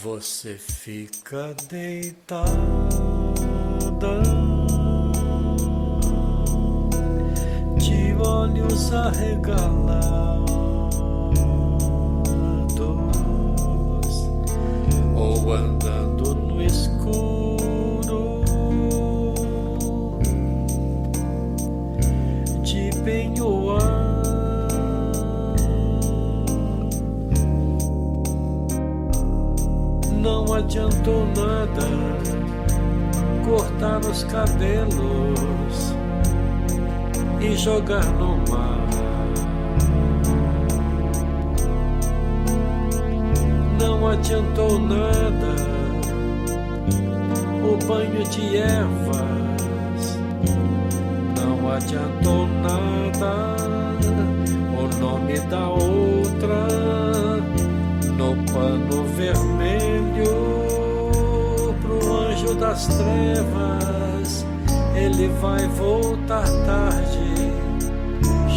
Você fica deitada de olhos arregalados, ou andando no escuro de penhoar. Não adiantou nada cortar os cabelos e jogar no mar. Não adiantou nada o banho de ervas. Não adiantou nada o nome da outra no pano vermelho pro anjo das trevas. Ele vai voltar tarde,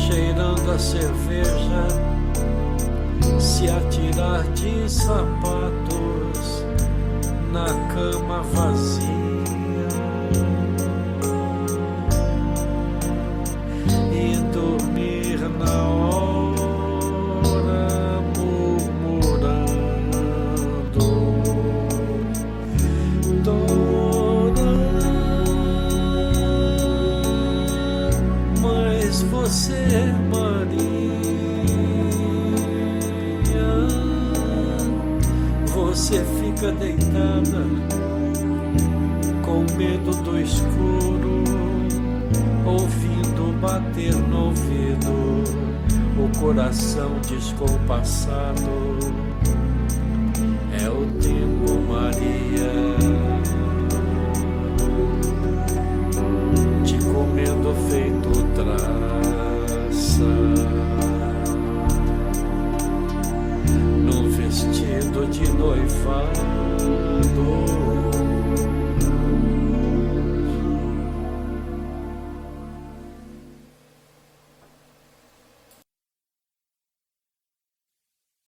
cheirando a cerveja, se atirar de sapatos na cama vazia e dormir na hora, murmurando toda. Mas você, Maria, você fica deitada com medo do escuro, ouvindo bater no ouvido o coração descompassado. É o tempo, Maria, te comendo feito traça num vestido de noivado.